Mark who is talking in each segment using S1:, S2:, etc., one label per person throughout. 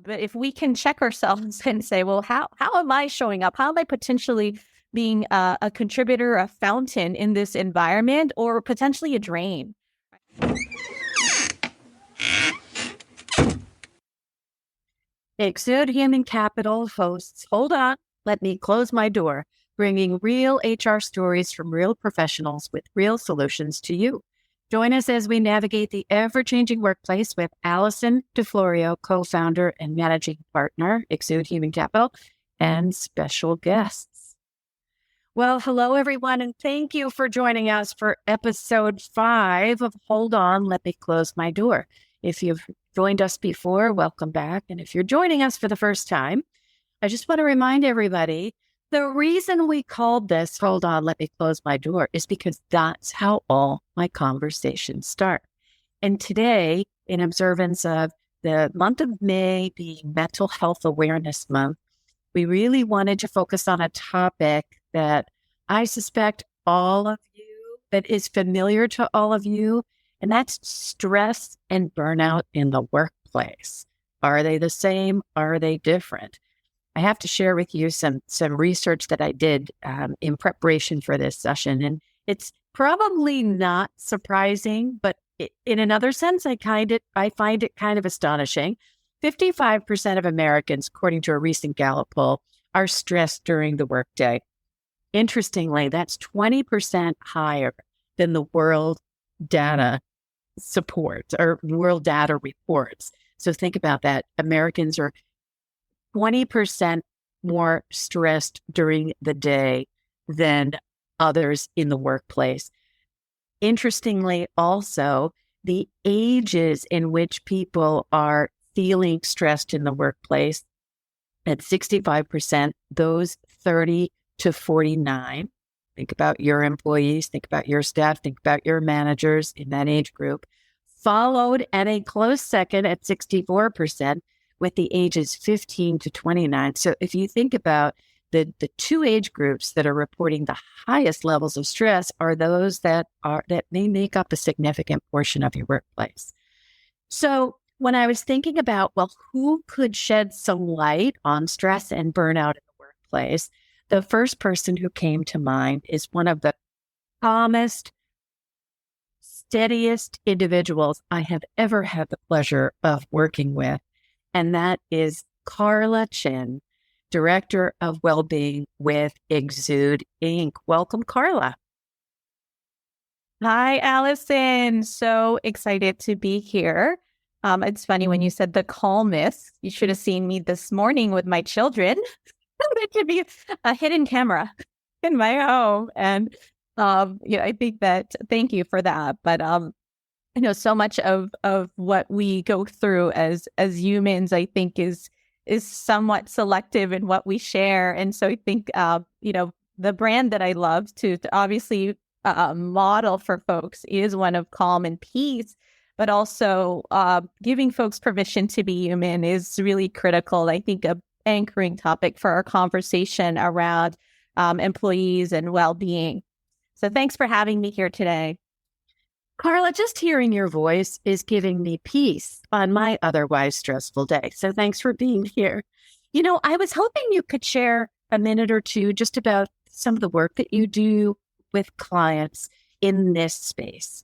S1: But if we can check ourselves and say, well, how am I showing up? How am I potentially being a contributor, a fountain in this environment, or potentially a drain?
S2: Exude Human Capital hosts Hold On, Let Me Close My Door, bringing real HR stories from real professionals with real solutions to you. Join us as we navigate the ever-changing workplace with Allison DeFlorio, co-founder and managing partner, Exude Human Capital, and special guests. Well, hello, everyone, and thank you for joining us for episode 5 of Hold On, Let Me Close My Door. If you've joined us before, welcome back. And if you're joining us for the first time, I just want to remind everybody, the reason we called this Hold On, Let Me Close My Door is because that's how all my conversations start. And today, in observance of the month of May being Mental Health Awareness Month, we really wanted to focus on a topic that I suspect all of you, that is familiar to all of you, and that's stress and burnout in the workplace. Are they the same? Are they different? I have to share with you some research that I did in preparation for this session. And it's probably not surprising, but in another sense, I find it kind of astonishing. 55% of Americans, according to a recent Gallup poll, are stressed during the workday. Interestingly, that's 20% higher than the world data supports or world data reports. So think about that. Americans are 20% more stressed during the day than others in the workplace. Interestingly, also, the ages in which people are feeling stressed in the workplace, at 65%, those 30 to 49. Think about your employees, think about your staff, think about your managers in that age group, followed at a close second at 64% with the ages 15 to 29. So if you think about the two age groups that are reporting the highest levels of stress are those that may make up a significant portion of your workplace. So when I was thinking about, well, who could shed some light on stress and burnout in the workplace, the first person who came to mind is one of the calmest, steadiest individuals I have ever had the pleasure of working with. And that is Carla Chin, Director of Wellbeing with Exude Inc. Welcome, Carla.
S1: Hi, Allison. So excited to be here. It's funny when you said the calmness, you should have seen me this morning with my children. There could be a hidden camera in my home. And, I think that, thank you for that. But, so much of what we go through as humans, I think is somewhat selective in what we share. And so I think, the brand that I love to obviously model for folks is one of calm and peace, but also giving folks permission to be human is really critical. I think a anchoring topic for our conversation around employees and well-being. So thanks for having me here today.
S2: Carla, just hearing your voice is giving me peace on my otherwise stressful day. So thanks for being here. I was hoping you could share a minute or two just about some of the work that you do with clients in this space.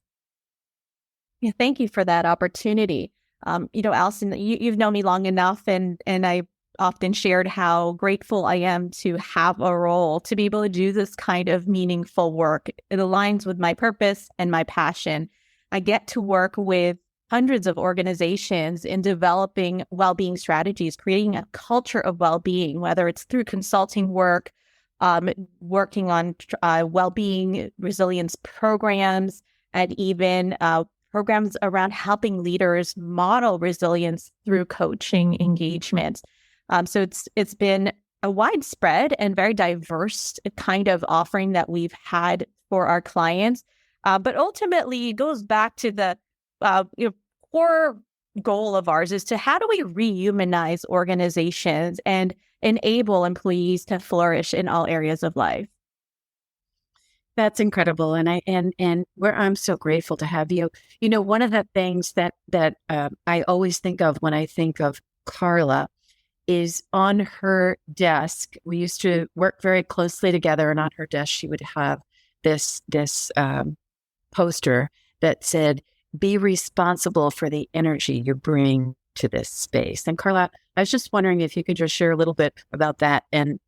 S1: Yeah, thank you for that opportunity. Allison, you've known me long enough, and I often shared how grateful I am to have a role, to be able to do this kind of meaningful work. It aligns with my purpose and my passion. I get to work with hundreds of organizations in developing well-being strategies, creating a culture of well-being, whether it's through consulting work, working on well-being resilience programs, and even programs around helping leaders model resilience through coaching engagements. So it's been a widespread and very diverse kind of offering that we've had for our clients. But ultimately, it goes back to the core goal of ours is to how do we rehumanize organizations and enable employees to flourish in all areas of life.
S2: That's incredible. And where I'm so grateful to have you. One of the things that I always think of when I think of Carla is on her desk. We used to work very closely together, and on her desk, she would have this poster that said, "Be responsible for the energy you bring to this space." And Carla, I was just wondering if you could just share a little bit about that and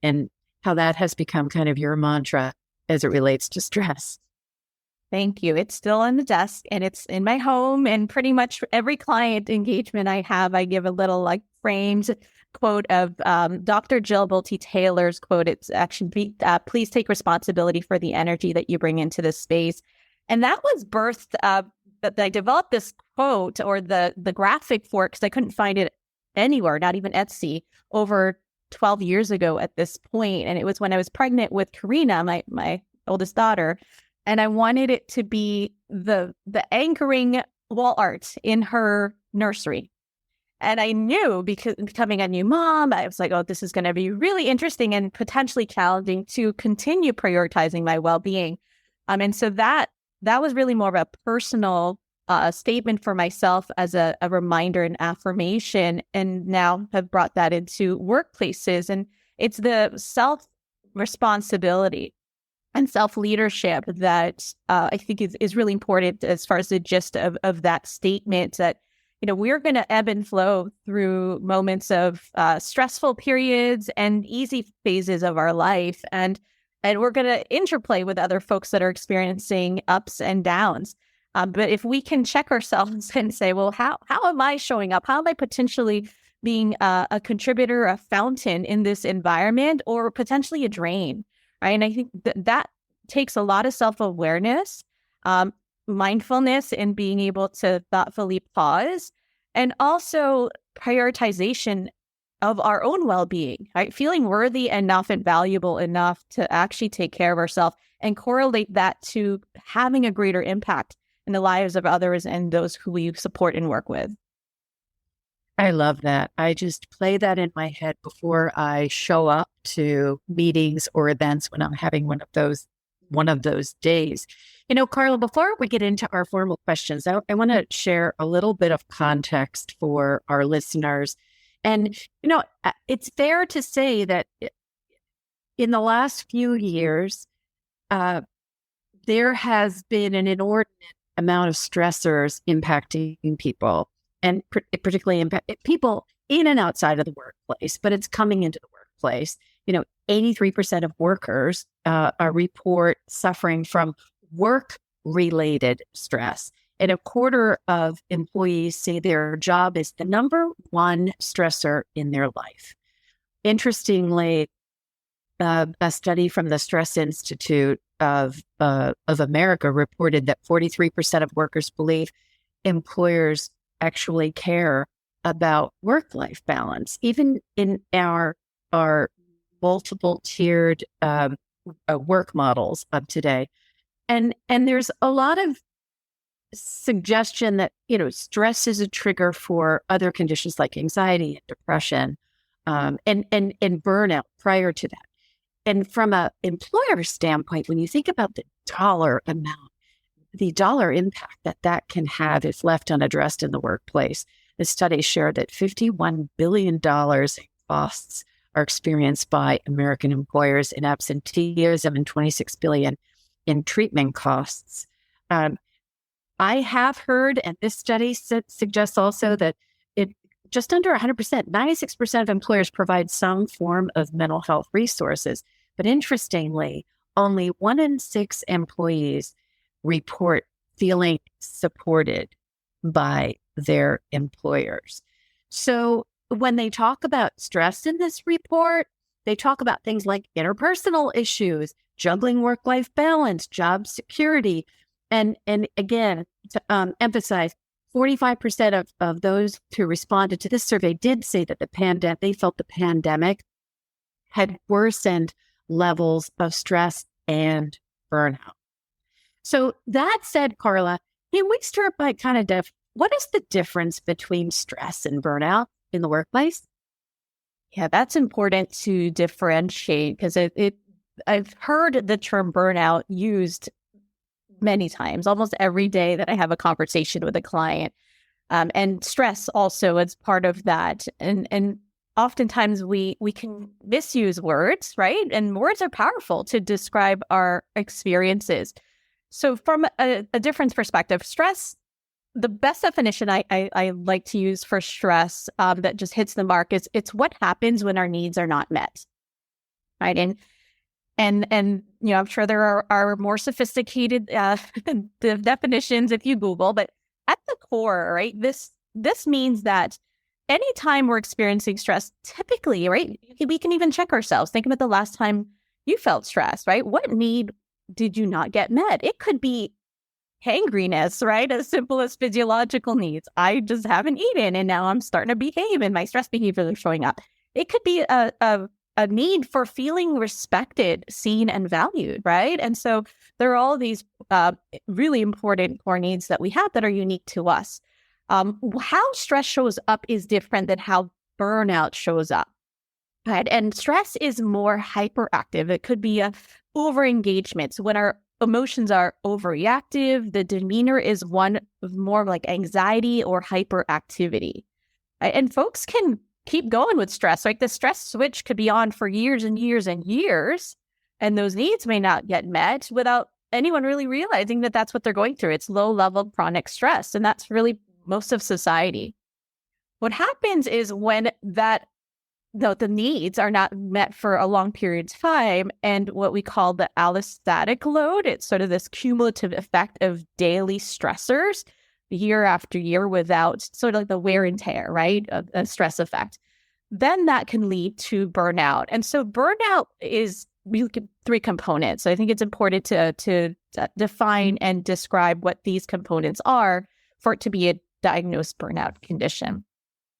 S2: how that has become kind of your mantra as it relates to stress.
S1: Thank you. It's still on the desk and it's in my home. And pretty much every client engagement I have, I give a little like framed quote of Dr. Jill Bolte Taylor's quote. It's actually, please take responsibility for the energy that you bring into this space. And that was birthed, that I developed this quote or the graphic for it because I couldn't find it anywhere, not even Etsy, over 12 years ago at this point. And it was when I was pregnant with Karina, my oldest daughter. And I wanted it to be the anchoring wall art in her nursery. And I knew, because becoming a new mom, I was like, oh, this is going to be really interesting and potentially challenging to continue prioritizing my well-being. And so that was really more of a personal statement for myself as a reminder and affirmation, and now have brought that into workplaces. And it's the self-responsibility and self-leadership that I think is really important as far as the gist of that statement, that, we're going to ebb and flow through moments of stressful periods and easy phases of our life. And we're going to interplay with other folks that are experiencing ups and downs. But if we can check ourselves and say, well, how am I showing up? How am I potentially being a contributor, a fountain in this environment, or potentially a drain? Right. And I think that takes a lot of self-awareness, mindfulness, and being able to thoughtfully pause, and also prioritization of our own well-being, right? Feeling worthy enough and valuable enough to actually take care of ourselves, and correlate that to having a greater impact in the lives of others and those who we support and work with.
S2: I love that. I just play that in my head before I show up to meetings or events when I'm having one of those days. Carla, before we get into our formal questions, I want to share a little bit of context for our listeners. And, it's fair to say that in the last few years, there has been an inordinate amount of stressors impacting people, and particularly people in and outside of the workplace, but it's coming into the workplace. 83% of workers report suffering from work-related stress, and a quarter of employees say their job is the number one stressor in their life. Interestingly, a study from the Stress Institute of America reported that 43% of workers believe employers actually care about work-life balance, even in our multiple tiered work models of today. And there's a lot of suggestion that, stress is a trigger for other conditions like anxiety and depression, and burnout prior to that. And from an employer standpoint, when you think about the dollar amount, the dollar impact that can have if left unaddressed in the workplace, the studies share that $51 billion in costs are experienced by American employers in absenteeism and $26 billion in treatment costs. I have heard, and this study suggests also, that it just under 100%, 96% of employers provide some form of mental health resources. But interestingly, only 1 in 6 employees report feeling supported by their employers. So when they talk about stress in this report, they talk about things like interpersonal issues, juggling work-life balance, job security. And again, to emphasize, 45% of those who responded to this survey did say that they felt the pandemic had worsened levels of stress and burnout. So that said, Carla, can we start by kind of what is the difference between stress and burnout in the workplace?
S1: Yeah, that's important to differentiate, because I've heard the term burnout used many times, almost every day that I have a conversation with a client. And stress also is part of that. And oftentimes we can misuse words, right? And words are powerful to describe our experiences. So from a different perspective, stress, the best definition I like to use for stress that just hits the mark is it's what happens when our needs are not met, right? And I'm sure there are more sophisticated the definitions if you Google, but at the core, right, this means that anytime we're experiencing stress, typically, right, we can even check ourselves. Think about the last time you felt stressed, right? What need did you not get met? It could be hangriness, right? As simple as physiological needs. I just haven't eaten and now I'm starting to behave and my stress behaviors are showing up. It could be a need for feeling respected, seen, and valued, right? And so there are all these really important core needs that we have that are unique to us. How stress shows up is different than how burnout shows up, right? And stress is more hyperactive. It could be a overengagement. So when our emotions are overreactive, the demeanor is one of more like anxiety or hyperactivity. Right? And folks can keep going with stress. Like the stress switch could be on for years and years and years, and those needs may not get met without anyone really realizing that that's what they're going through. It's low-level chronic stress, and that's really most of society. What happens is when the needs are not met for a long period of time, and what we call the allostatic load, it's sort of this cumulative effect of daily stressors year after year without sort of like the wear and tear, right? A stress effect. Then that can lead to burnout. And so burnout is really three components. So I think it's important to define and describe what these components are for it to be a diagnosed burnout condition.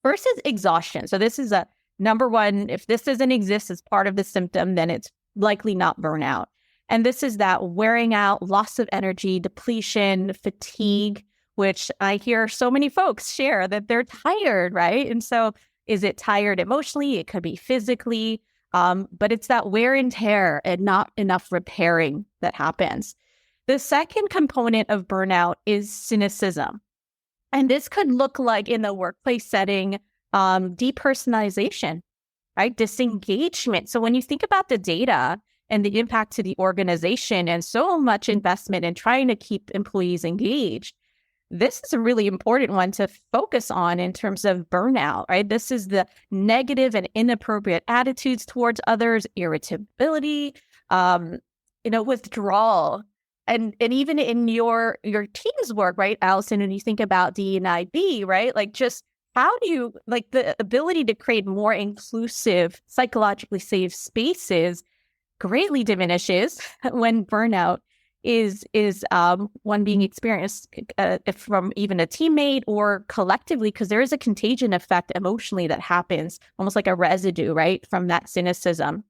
S1: First is exhaustion. So this is a number one. If this doesn't exist as part of the symptom, then it's likely not burnout. And this is that wearing out, loss of energy, depletion, fatigue, which I hear so many folks share that they're tired, right? And so is it tired emotionally? It could be physically, but it's that wear and tear and not enough repairing that happens. The second component of burnout is cynicism. And this could look like in the workplace setting, depersonalization, right? Disengagement. So when you think about the data and the impact to the organization and so much investment in trying to keep employees engaged, this is a really important one to focus on in terms of burnout, right? This is the negative and inappropriate attitudes towards others, irritability, withdrawal. And even in your team's work, right, Allison, when you think about D&IB, right, like just how do you, like the ability to create more inclusive, psychologically safe spaces greatly diminishes when burnout is one being experienced from even a teammate or collectively, because there is a contagion effect emotionally that happens, almost like a residue, right, from that cynicism.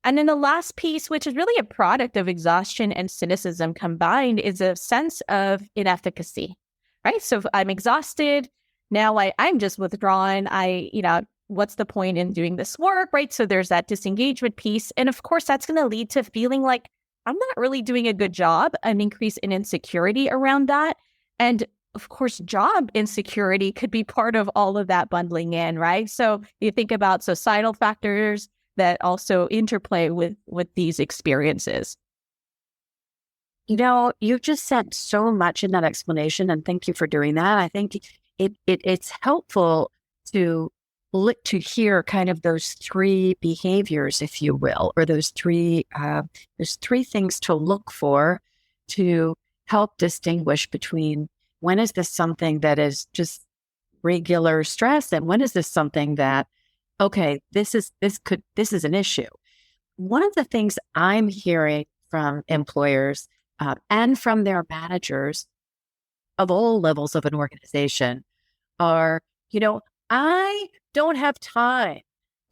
S1: And then the last piece, which is really a product of exhaustion and cynicism combined, is a sense of inefficacy, right? So if I'm exhausted, now I'm just withdrawn. What's the point in doing this work, right? So there's that disengagement piece. And of course, that's going to lead to feeling like I'm not really doing a good job, an increase in insecurity around that. And of course, job insecurity could be part of all of that bundling in, right? So you think about societal factors that also interplay with these experiences.
S2: You've just said so much in that explanation, and thank you for doing that. I think it's helpful to hear kind of those three behaviors, if you will, or there's three things to look for to help distinguish between when is this something that is just regular stress and when is this something that, okay, this is an issue. One of the things I'm hearing from employers and from their managers of all levels of an organization are, I don't have time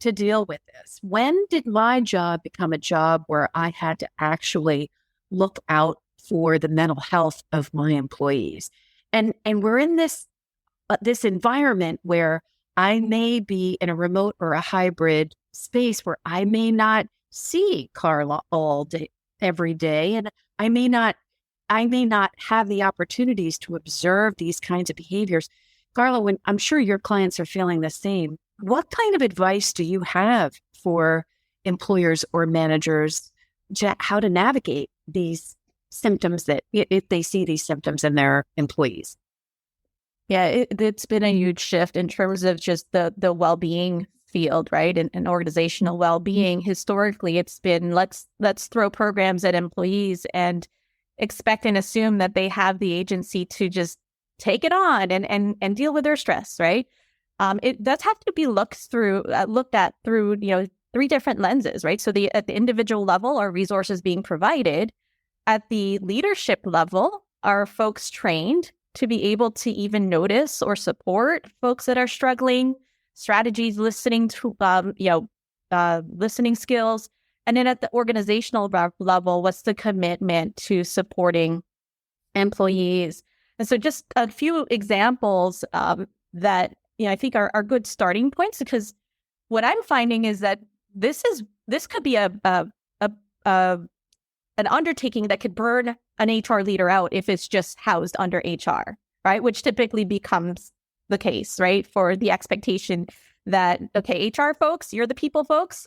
S2: to deal with this. When did my job become a job where I had to actually look out for the mental health of my employees? And we're in this environment where I may be in a remote or a hybrid space where I may not see Carla all day, every day, and I may not have the opportunities to observe these kinds of behaviors. Carla, when I'm sure your clients are feeling the same, What kind of advice do you have for employers or managers how to navigate these symptoms that if they see these symptoms in their employees?
S1: Yeah, it's been a huge shift in terms of just the well-being field, right? And organizational well-being. Historically, it's been let's throw programs at employees and expect and assume that they have the agency to just take it on and deal with their stress, right? It does have to be looked at through, three different lenses, right? So at the individual level, are resources being provided? At the leadership level, are folks trained to be able to even notice or support folks that are struggling? Strategies, listening to, listening skills. And then at the organizational level, what's the commitment to supporting employees? And so just a few examples that I think are good starting points, because what I'm finding is that this could be an undertaking that could burn an HR leader out if it's just housed under HR, right? Which typically becomes the case, right? For the expectation that, okay, HR folks, you're the people folks,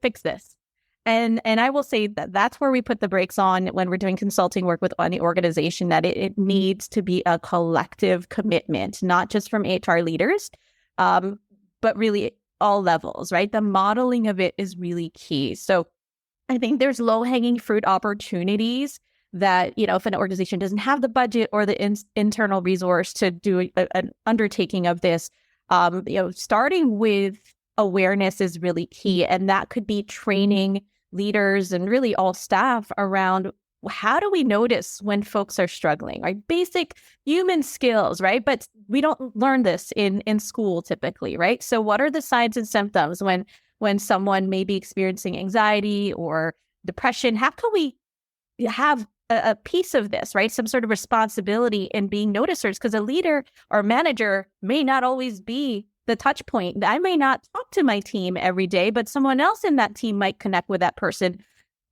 S1: fix this. And I will say that that's where we put the brakes on when we're doing consulting work with any organization, that it needs to be a collective commitment, not just from HR leaders, but really all levels, right? The modeling of it is really key. So I think there's low-hanging fruit opportunities that, if an organization doesn't have the budget or the internal resource to do an undertaking of this, starting with awareness is really key. And that could be training leaders and really all staff around, how do we notice when folks are struggling, right? Basic human skills, right? But we don't learn this in school typically, right? So what are the signs and symptoms when someone may be experiencing anxiety or depression? How can we have a piece of this, right? Some sort of responsibility in being noticers, because a leader or manager may not always be the touch point. I may not talk to my team every day, but someone else in that team might connect with that person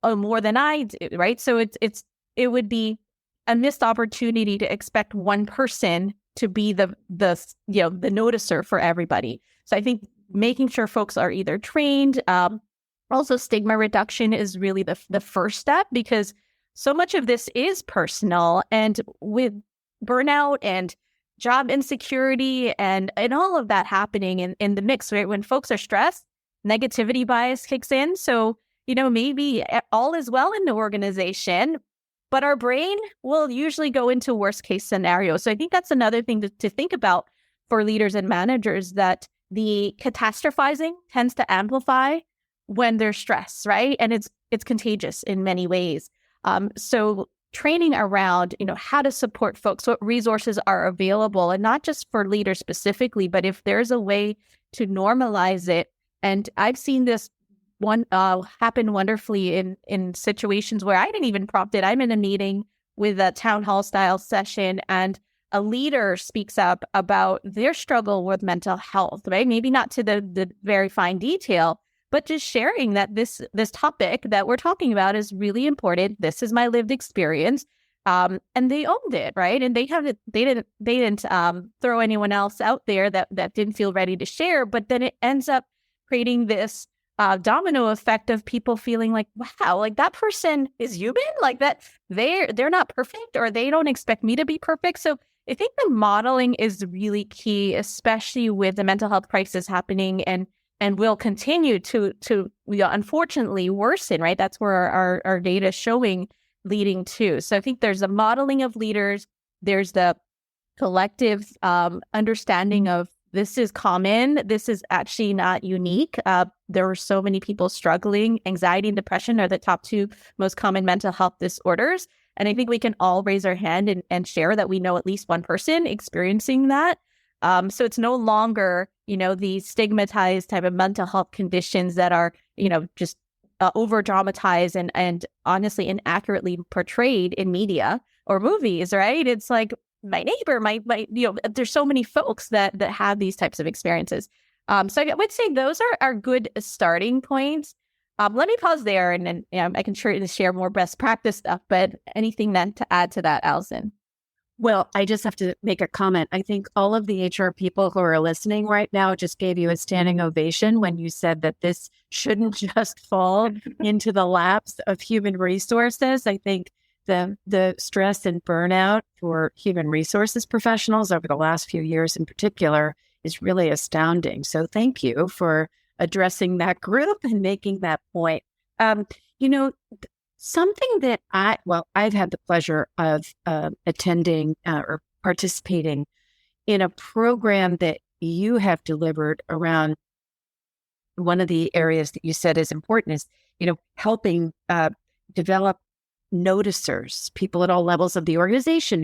S1: more than I do, right? So it would be a missed opportunity to expect one person to be the noticer for everybody. So I think making sure folks are either trained, also stigma reduction is really the first step, because so much of this is personal, and with burnout and job insecurity and all of that happening in the mix, right? When folks are stressed, negativity bias kicks in. So, maybe all is well in the organization, but our brain will usually go into worst case scenarios. So I think that's another thing to think about for leaders and managers, that the catastrophizing tends to amplify when there's stress, right? And it's contagious in many ways. So training around, how to support folks, what resources are available, and not just for leaders specifically, but if there's a way to normalize it. And I've seen this one happen wonderfully in situations where I didn't even prompt it. I'm in a meeting with a town hall style session, and a leader speaks up about their struggle with mental health, right? Maybe not to the very fine detail, but just sharing that this topic that we're talking about is really important. This is my lived experience. And they owned it, right? And they didn't throw anyone else out there that didn't feel ready to share. But then it ends up creating this domino effect of people feeling like, wow, like that person is human, like that they're not perfect, or they don't expect me to be perfect. So I think the modeling is really key, especially with the mental health crisis happening and will continue to unfortunately worsen, right? That's where our data is showing leading to. So I think there's a modeling of leaders. There's the collective understanding of this is common. This is actually not unique. There are so many people struggling. Anxiety and depression are the top two most common mental health disorders. And I think we can all raise our hand and share that we know at least one person experiencing that. So it's no longer, these stigmatized type of mental health conditions that are, just over dramatized and honestly inaccurately portrayed in media or movies, right? It's like my neighbor, my there's so many folks that have these types of experiences. So I would say those are good starting points. Let me pause there, and then I can share more best practice stuff, but anything then to add to that, Allison?
S2: Well, I just have to make a comment. I think all of the HR people who are listening right now just gave you a standing ovation when you said that this shouldn't just fall into the laps of human resources. I think the stress and burnout for human resources professionals over the last few years in particular is really astounding. So thank you for addressing that group and making that point. Um, you know, Something that I've had the pleasure of attending or participating in a program that you have delivered around one of the areas that you said is important is, helping develop noticers, people at all levels of the organization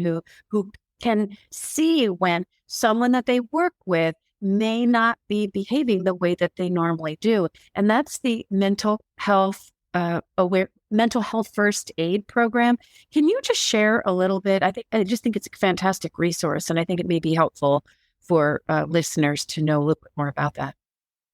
S2: who can see when someone that they work with may not be behaving the way that they normally do. And that's the mental health first aid program. Can you just share a little bit? I just think it's a fantastic resource, and I think it may be helpful for listeners to know a little bit more about that.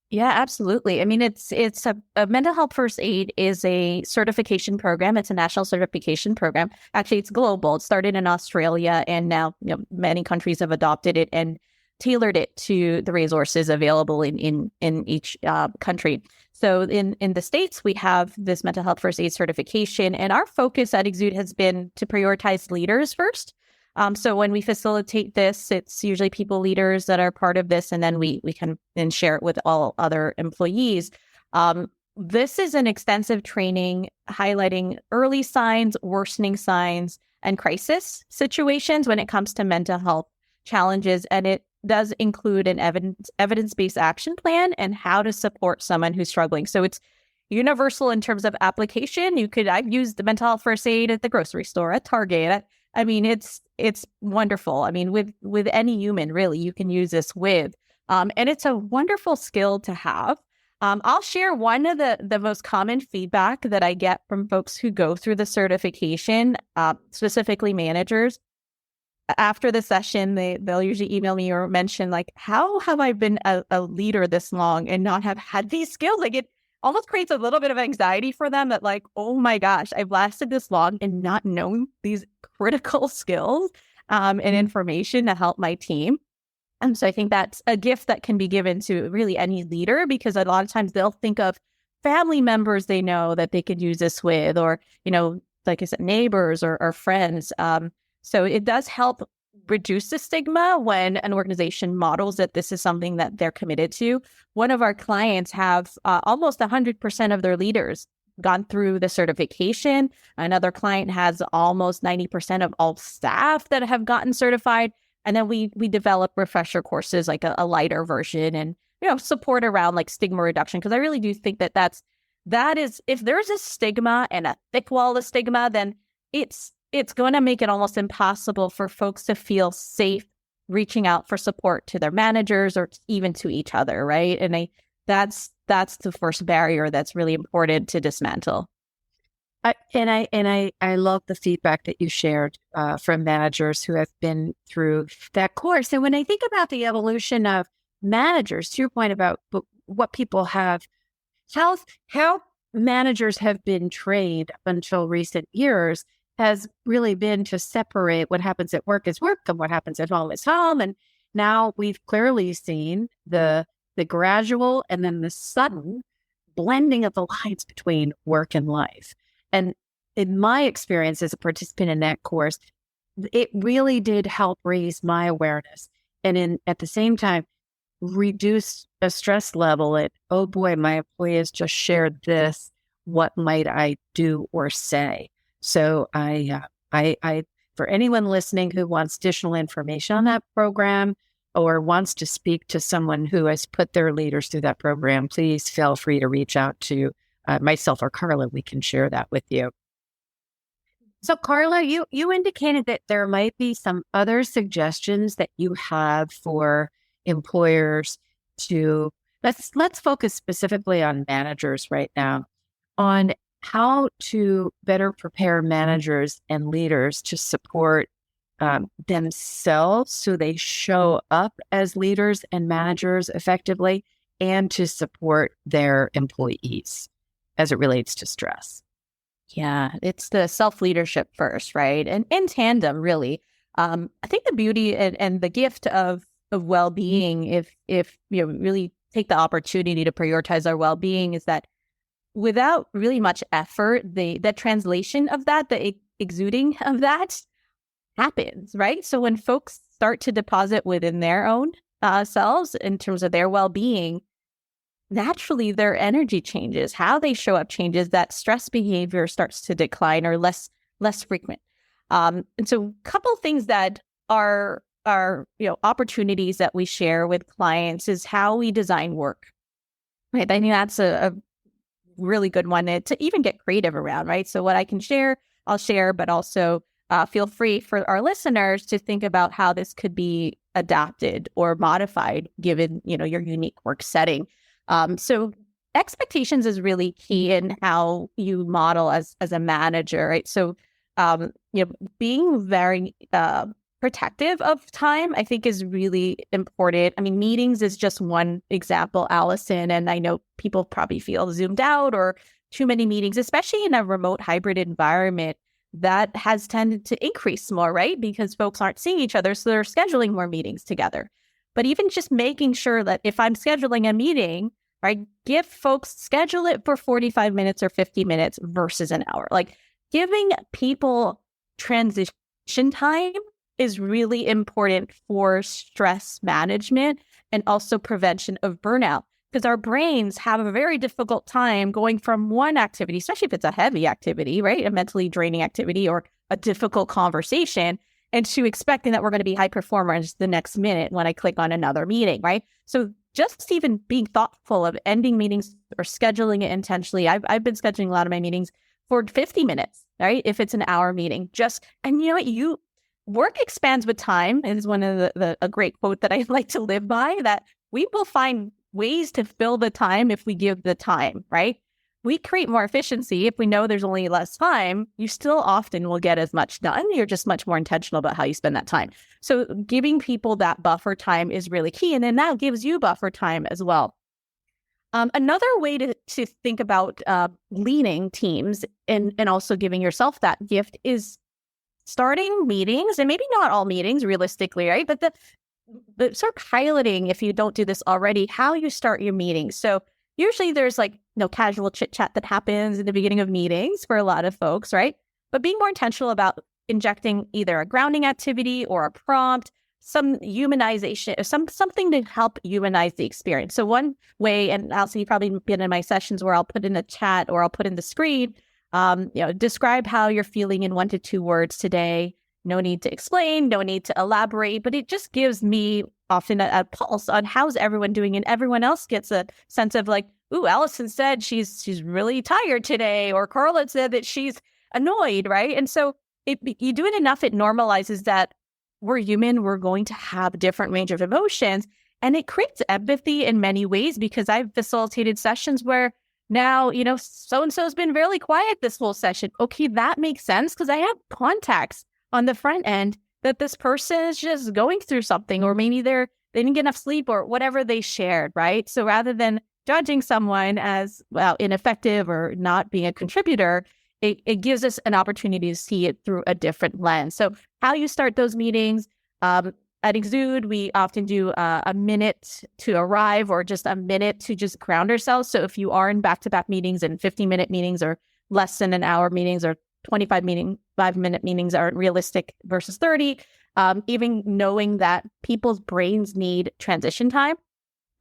S1: Yeah, absolutely. I mean, it's a mental health first aid is a certification program. It's a national certification program. Actually, it's global. It started in Australia, and now many countries have adopted it and tailored it to the resources available in each country. So in the States, we have this mental health first aid certification, and our focus at Exude has been to prioritize leaders first. So when we facilitate this, it's usually people leaders that are part of this, and then we can then share it with all other employees. This is an extensive training highlighting early signs, worsening signs, and crisis situations when it comes to mental health challenges. And it does include an evidence-based action plan and how to support someone who's struggling. So it's universal in terms of application. I've used the mental health first aid at the grocery store, at Target. I mean, it's wonderful. I mean, with any human, really, you can use this with. And it's a wonderful skill to have. I'll share one of the most common feedback that I get from folks who go through the certification, specifically managers. After the session, they'll usually email me or mention, like, how have I been a leader this long and not have had these skills? Like, it almost creates a little bit of anxiety for them that, like, oh my gosh, I've lasted this long and not known these critical skills and information to help my team. And so I think that's a gift that can be given to really any leader, because a lot of times they'll think of family members they know that they could use this with, or, like I said, neighbors or friends. So it does help reduce the stigma when an organization models that this is something that they're committed to. One of our clients have almost 100% of their leaders gone through the certification. Another client has almost 90% of all staff that have gotten certified. And then we develop refresher courses, like a lighter version, and support around like stigma reduction. Because I really do think that is, if there's a stigma and a thick wall of stigma, then it's going to make it almost impossible for folks to feel safe reaching out for support to their managers or even to each other, right? And that's the first barrier that's really important to dismantle.
S2: I love the feedback that you shared from managers who have been through that course. And when I think about the evolution of managers, to your point about what people have, how managers have been trained up until recent years has really been to separate what happens at work is work and what happens at home is home. And now we've clearly seen the gradual and then the sudden blending of the lines between work and life. And in my experience as a participant in that course, it really did help raise my awareness. And at the same time, reduce a stress level at, oh boy, my employee has just shared this. What might I do or say? So I for anyone listening who wants additional information on that program or wants to speak to someone who has put their leaders through that program, please feel free to reach out to myself or Carla. We can share that with you. So Carla, you indicated that there might be some other suggestions that you have for employers to, let's focus specifically on managers right now, on how to better prepare managers and leaders to support themselves so they show up as leaders and managers effectively, and to support their employees as it relates to stress.
S1: Yeah, it's the self-leadership first, right? And in tandem, really. I think the beauty and the gift of well-being, if really take the opportunity to prioritize our well-being, is that without really much effort, the translation of that, the exuding of that happens, right? So when folks start to deposit within their own selves in terms of their well-being, naturally their energy changes, how they show up changes, that stress behavior starts to decline or less frequent. And so a couple things that are opportunities that we share with clients is how we design work. Right. I think that's a really good one to even get creative around, right? So what I can share, I'll share, but also feel free for our listeners to think about how this could be adapted or modified given, your unique work setting. So expectations is really key in how you model as a manager, right? So, being very protective of time, I think, is really important. I mean, meetings is just one example, Allison, and I know people probably feel zoomed out or too many meetings, especially in a remote hybrid environment that has tended to increase more, right? Because folks aren't seeing each other, so they're scheduling more meetings together. But even just making sure that if I'm scheduling a meeting, right, give folks, schedule it for 45 minutes or 50 minutes versus an hour. Like giving people transition time is really important for stress management and also prevention of burnout, because our brains have a very difficult time going from one activity, especially if it's a heavy activity, right, a mentally draining activity or a difficult conversation, and to expecting that we're going to be high performers the next minute when I click on another meeting, right? So just even being thoughtful of ending meetings or scheduling it intentionally. I've been scheduling a lot of my meetings for 50 minutes, right? If it's an hour meeting, and you know what, work expands with time is one of a great quote that I like to live by, that we will find ways to fill the time if we give the time, right? We create more efficiency if we know there's only less time. You still often will get as much done. You're just much more intentional about how you spend that time. So giving people that buffer time is really key. And then that gives you buffer time as well. Another way to think about leading teams and also giving yourself that gift is starting meetings, and maybe not all meetings realistically, right? But the sort of piloting, if you don't do this already, how you start your meetings. So usually there's casual chit chat that happens in the beginning of meetings for a lot of folks, right? But being more intentional about injecting either a grounding activity or a prompt, some humanization, something to help humanize the experience. So one way, and Alison, you've probably been in my sessions where I'll put in a chat or I'll put in the screen, describe how you're feeling in 1 to 2 words today. No need to explain, no need to elaborate, but it just gives me often a pulse on how's everyone doing, and everyone else gets a sense of like, ooh, Allison said she's really tired today, or Carla said that she's annoyed, right? And so you do it enough, it normalizes that we're human, we're going to have a different range of emotions, and it creates empathy in many ways, because I've facilitated sessions where now, so-and-so's been really quiet this whole session. Okay, that makes sense because I have context on the front end that this person is just going through something, or maybe they didn't get enough sleep or whatever they shared, right? So rather than judging someone as, well, ineffective or not being a contributor, it gives us an opportunity to see it through a different lens. So how you start those meetings, at Exude, we often do a minute to arrive, or just a minute to just ground ourselves. So if you are in back-to-back meetings and 50-minute meetings, or less than an hour meetings, or 5-minute meetings are realistic versus 30, even knowing that people's brains need transition time.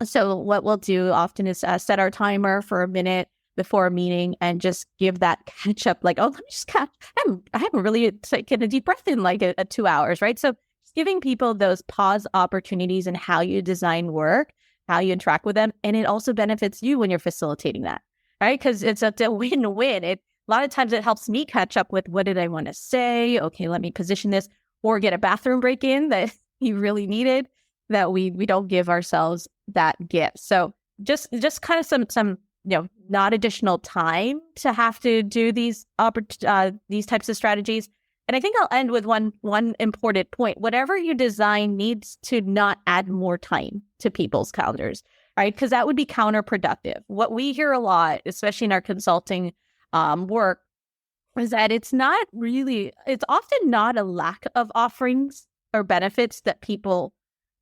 S1: So what we'll do often is set our timer for a minute before a meeting and just give that catch up, like, oh, let me just I haven't really taken a deep breath in like a 2 hours, right? So just giving people those pause opportunities and how you design work, how you interact with them. And it also benefits you when you're facilitating that, right? Because it's a win-win. A lot of times it helps me catch up with, what did I want to say? Okay, let me position this, or get a bathroom break in that you really needed, that we don't give ourselves that gift. So just kind of some not additional time to have to do these types of strategies. And I think I'll end with one important point. Whatever you design needs to not add more time to people's calendars, right? Because that would be counterproductive. What we hear a lot, especially in our consulting work, is that it's often not a lack of offerings or benefits that people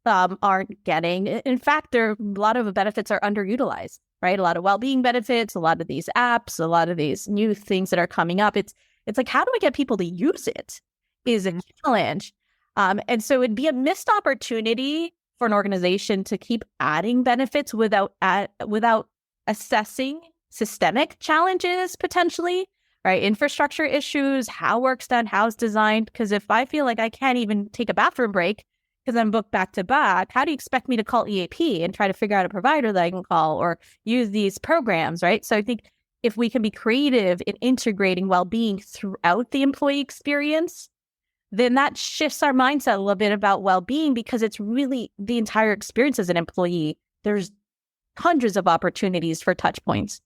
S1: aren't getting. In fact, a lot of the benefits are underutilized, right? A lot of well-being benefits, a lot of these apps, a lot of these new things that are coming up. It's like, how do we get people to use it is a challenge. And so it'd be a missed opportunity for an organization to keep adding benefits without assessing systemic challenges potentially, right? Infrastructure issues, how work's done, how it's designed. Because if I feel like I can't even take a bathroom break because I'm booked back to back, how do you expect me to call EAP and try to figure out a provider that I can call or use these programs, right? So I think if we can be creative in integrating well-being throughout the employee experience, then that shifts our mindset a little bit about well-being, because it's really the entire experience as an employee. There's hundreds of opportunities for touch points.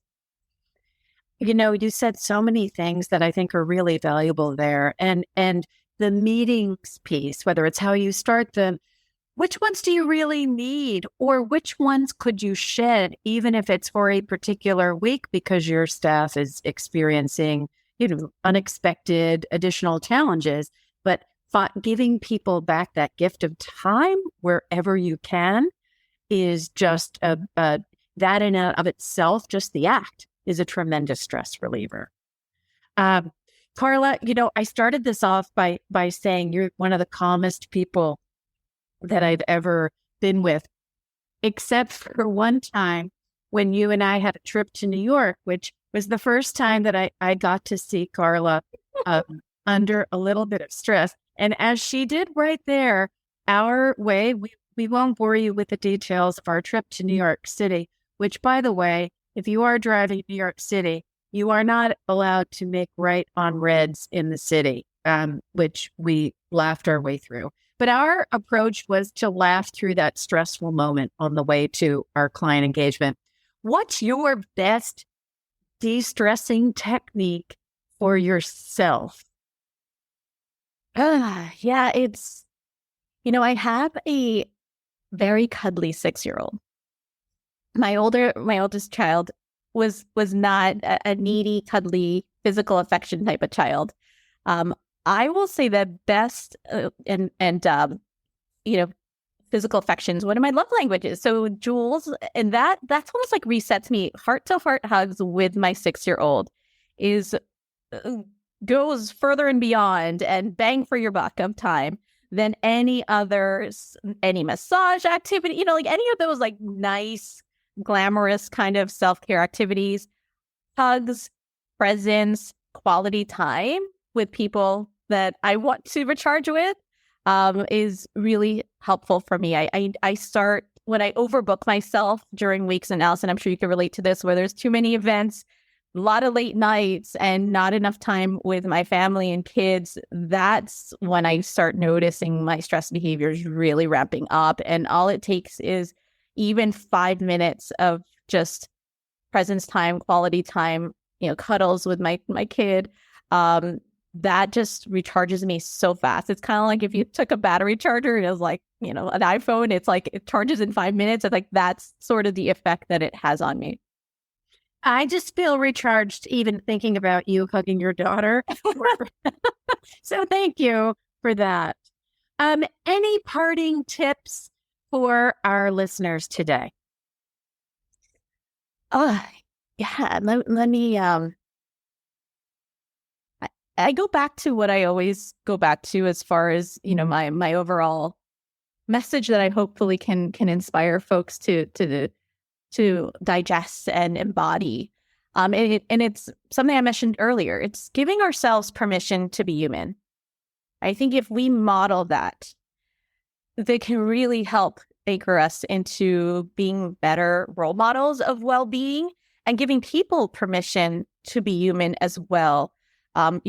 S2: You said so many things that I think are really valuable there. And the meetings piece, whether it's how you start them, which ones do you really need, or which ones could you shed, even if it's for a particular week because your staff is experiencing, unexpected additional challenges, but giving people back that gift of time wherever you can is just that in and of itself, just the act is a tremendous stress reliever. Carla, I started this off by saying you're one of the calmest people that I've ever been with, except for one time when you and I had a trip to New York, which was the first time that I got to see Carla under a little bit of stress. And as she did right there, our way, we won't bore you with the details of our trip to New York City, which, by the way, if you are driving New York City, you are not allowed to make right on reds in the city, which we laughed our way through. But our approach was to laugh through that stressful moment on the way to our client engagement. What's your best de-stressing technique for yourself?
S1: Yeah, I have a very cuddly 6-year-old. My oldest child was not a needy, cuddly, physical affection type of child. I will say that best physical affection is one of my love languages. So Jules, and that's almost like resets me. Heart to heart hugs with my 6-year-old goes further and beyond and bang for your buck of time than any massage activity, like any of those like nice, glamorous kind of self-care activities. Hugs, presence, quality time with people that I want to recharge with is really helpful for me. I start when I overbook myself during weeks, and Allison, I'm sure you can relate to this, where there's too many events, a lot of late nights, and not enough time with my family and kids. That's when I start noticing my stress behaviors really ramping up. And all it takes is even 5 minutes of just presence time, quality time, cuddles with my kid. That just recharges me so fast. It's kind of like if you took a battery charger and it was like, an iPhone, it's like it charges in 5 minutes. It's like that's sort of the effect that it has on me.
S2: I just feel recharged even thinking about you hugging your daughter. So thank you for that. Any parting tips for our listeners today?
S1: Yeah. Let me. I go back to what I always go back to as far as my overall message that I hopefully can inspire folks to digest and embody. And it's something I mentioned earlier. It's giving ourselves permission to be human. I think if we model that, they can really help anchor us into being better role models of well-being and giving people permission to be human as well. To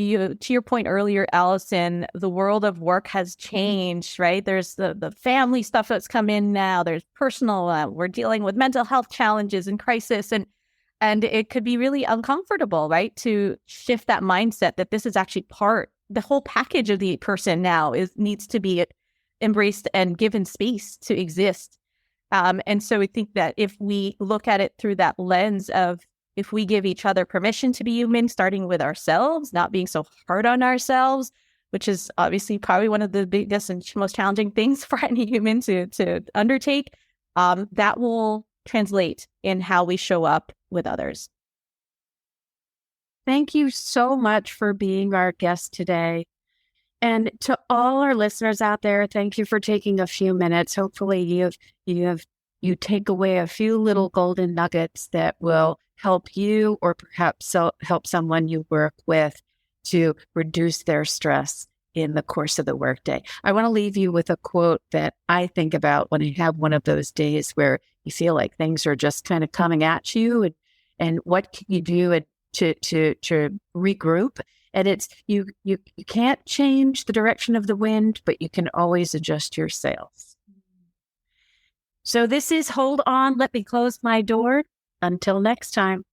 S1: your point earlier, Allison, the world of work has changed, right? There's the family stuff that's come in now. There's personal, we're dealing with mental health challenges and crisis. And it could be really uncomfortable, right? To shift that mindset that this is actually the whole package of the person now needs to be embraced and given space to exist. And so we think that if we look at it through that lens of if we give each other permission to be human, starting with ourselves, not being so hard on ourselves, which is obviously probably one of the biggest and most challenging things for any human to undertake, that will translate in how we show up with others.
S2: Thank you so much for being our guest today. And to all our listeners out there, thank you for taking a few minutes. Hopefully you take away a few little golden nuggets that will help you, or perhaps help someone you work with, to reduce their stress in the course of the workday. I want to leave you with a quote that I think about when I have one of those days where you feel like things are just kind of coming at you, and what can you do to regroup? And it's you can't change the direction of the wind, but you can always adjust your sails. So this is Hold On, Let Me Close My Door. Until next time.